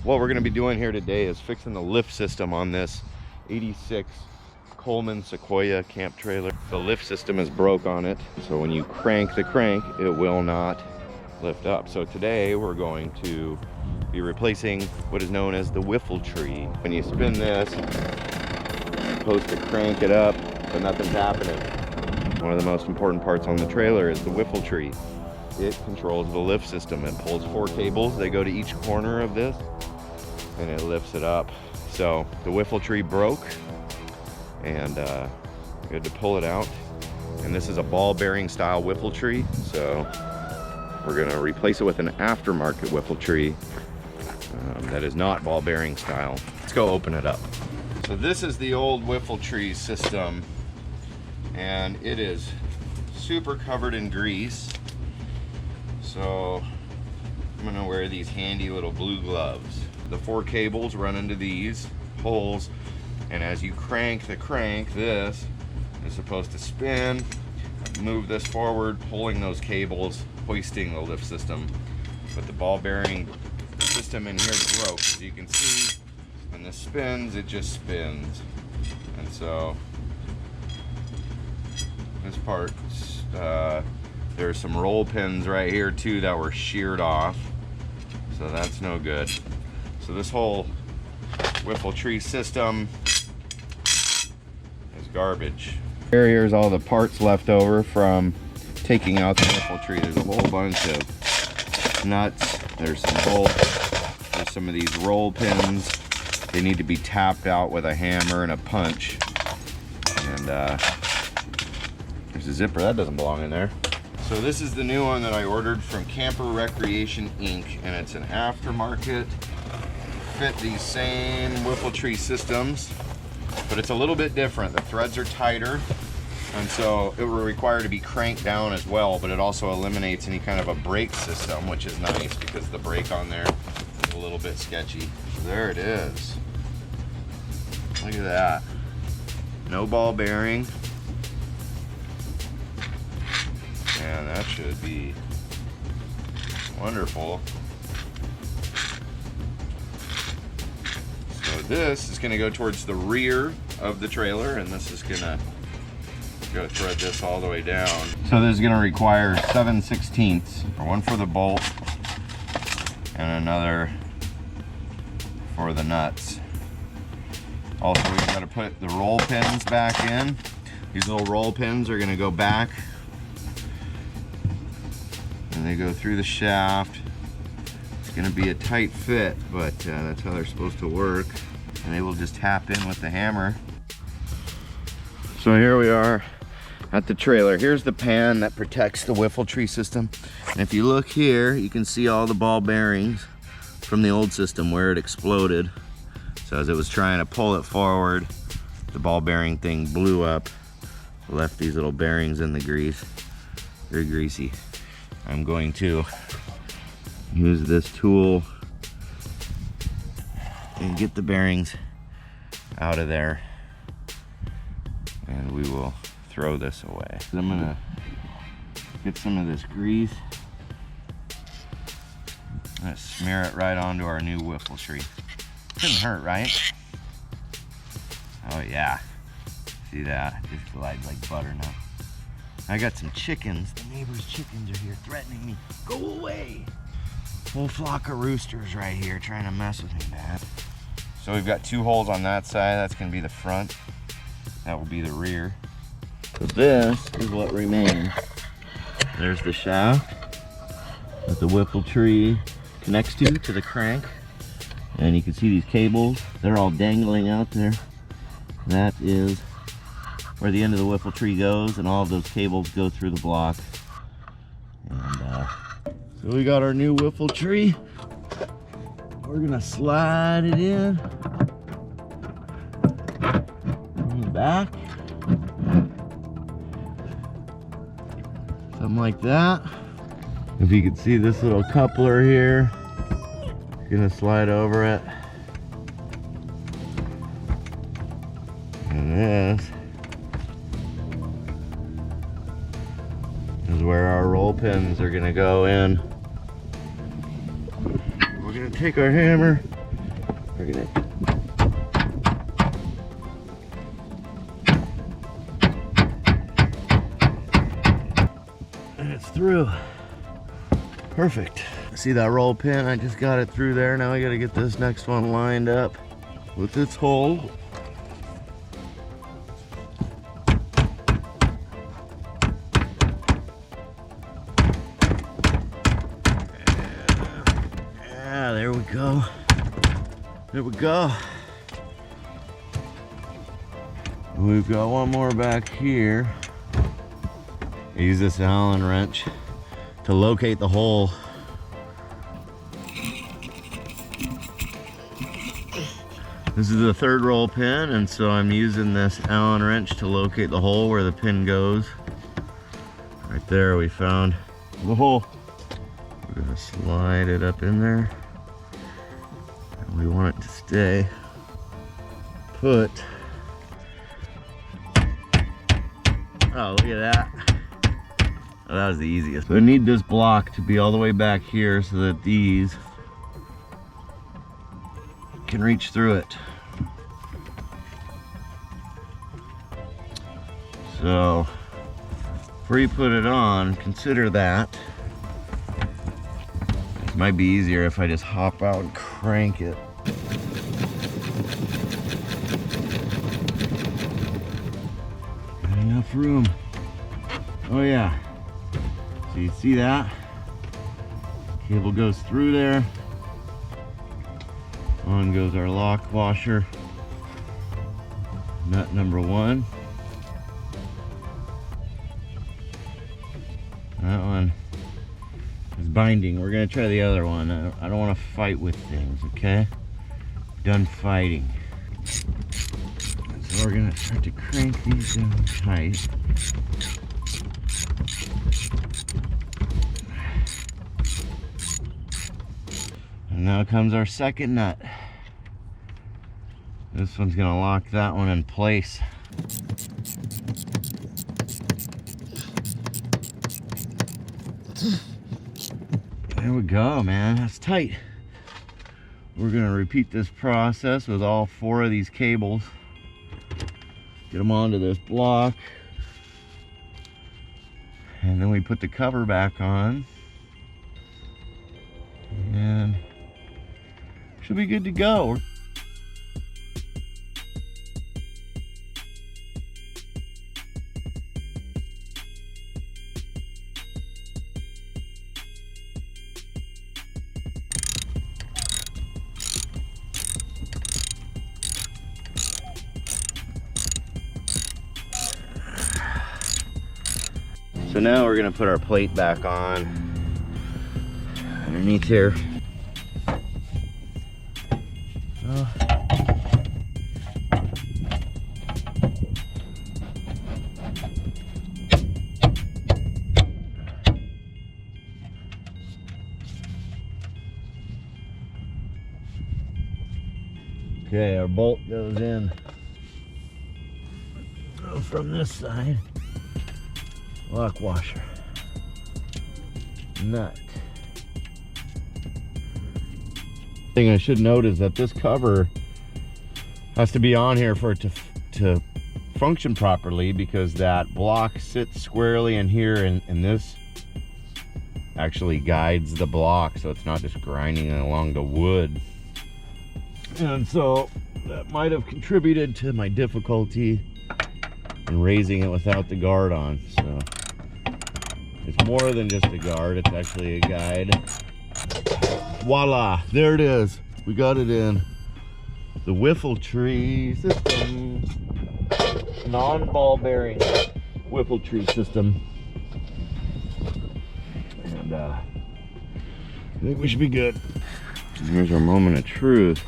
What we're going to be doing here today is fixing the lift system on this 86 Coleman Sequoia camp trailer. The lift system is broke on it, so when you crank the crank, it will not lift up. So today we're going to be replacing what is known as the Whiffletree. When you spin this, you're supposed to crank it up, but nothing's happening. One of the most important parts on the trailer is the Whiffletree. It controls the lift system. It pulls 4 cables. They go to each corner of this, and it lifts it up. So the Whiffletree broke, and we had to pull it out. And this is a ball bearing style Whiffletree, so we're gonna replace it with an aftermarket Whiffletree that is not ball bearing style. Let's go open it up. So this is the old Whiffletree system, and it is super covered in grease. So I'm gonna wear these handy little blue gloves. The 4 cables run into these holes, and as you crank the crank, this is supposed to spin, move this forward, pulling those cables, hoisting the lift system. But the ball bearing system in here broke. As you can see, when this spins, it just spins. And so this part, there's some roll pins right here too that were sheared off, so that's no good. So this whole Whiffletree system is garbage. Here's all the parts left over from taking out the Whiffletree. There's a whole bunch of nuts, there's some bolts, there's some of these roll pins. They need to be tapped out with a hammer and a punch. And there's a zipper, that doesn't belong in there. So this is the new one that I ordered from Camper Recreation Inc., and it's an aftermarket. Fit these same Whiffletree systems, but it's a little bit different. The threads are tighter, and so it will require to be cranked down as well, but it also eliminates any kind of a brake system, which is nice because the brake on there is a little bit sketchy. There it is. Look at that. No ball bearing. And that should be wonderful. So this is going to go towards the rear of the trailer, and this is going to go thread this all the way down. So this is going to require 7/16, one for the bolt and another for the nuts. Also, we've got to put the roll pins back in. These little roll pins are going to go back, and they go through the shaft. It's going to be a tight fit, but that's how they're supposed to work. And they will just tap in with the hammer. So here we are at the trailer. Here's the pan that protects the Whiffletree system. And if you look here, you can see all the ball bearings from the old system where it exploded. So as it was trying to pull it forward, the ball bearing thing blew up, left these little bearings in the grease. They're greasy. I'm going to use this tool and get the bearings out of there, and we will throw this away. I'm gonna get some of this grease. I'm gonna smear it right onto our new Whiffletree. Couldn't hurt, right? Oh yeah, see that? It just glides like butter now. I got some chickens. The neighbor's chickens are here threatening me. Go away! Whole flock of roosters right here trying to mess with me, man. So we've got 2 holes on that side. That's gonna be the front. That will be the rear. So this is what remains. There's the shaft that the Whiffletree connects to the crank. And you can see these cables. They're all dangling out there. That is where the end of the Whiffletree goes, and all of those cables go through the block. And so we got our new Whiffletree. We're gonna slide it in the back, something like that. If you can see this little coupler here, gonna slide over it, and this is where our roll pins are gonna go in. We're gonna take our hammer Look at it. And it's through. Perfect. See that roll pin? I just got it through there. Now I gotta get this next one lined up with its hole. Yeah, there we go. There we go. We've got one more back here. I use this Allen wrench to locate the hole. This is the third roll pin, and so I'm using this Allen wrench to locate the hole where the pin goes. Right there, we found the hole. We're gonna slide it up in there. And we want it to stay put. Oh, look at that. Oh, that was the easiest. So I need this block to be all the way back here so that these can reach through it. So before you put it on, consider that. It might be easier if I just hop out and crank it. Got enough room. Oh yeah. So you see that? Cable goes through there. On goes our lock washer. Nut number 1. That one is binding. We're gonna try the other one. I don't want to fight with things, okay? Done fighting. So we're gonna start to crank these down tight. And now comes our second nut. This one's gonna lock that one in place. There we go, man. That's tight. We're gonna repeat this process with all 4 of these cables. Get them onto this block. And then we put the cover back on. And should be good to go. So now we're gonna put our plate back on underneath here. Okay, our bolt goes in from this side. Lock washer, nut. Thing I should note is that this cover has to be on here for it to function properly, because that block sits squarely in here, and this actually guides the block, so it's not just grinding along the wood. And so that might have contributed to my difficulty in raising it without the guard on. So it's more than just a guard, it's actually a guide. Voila, there it is. We got it in. The Whiffletree system. Non-ball bearing Whiffletree system. And I think we should be good. Here's our moment of truth.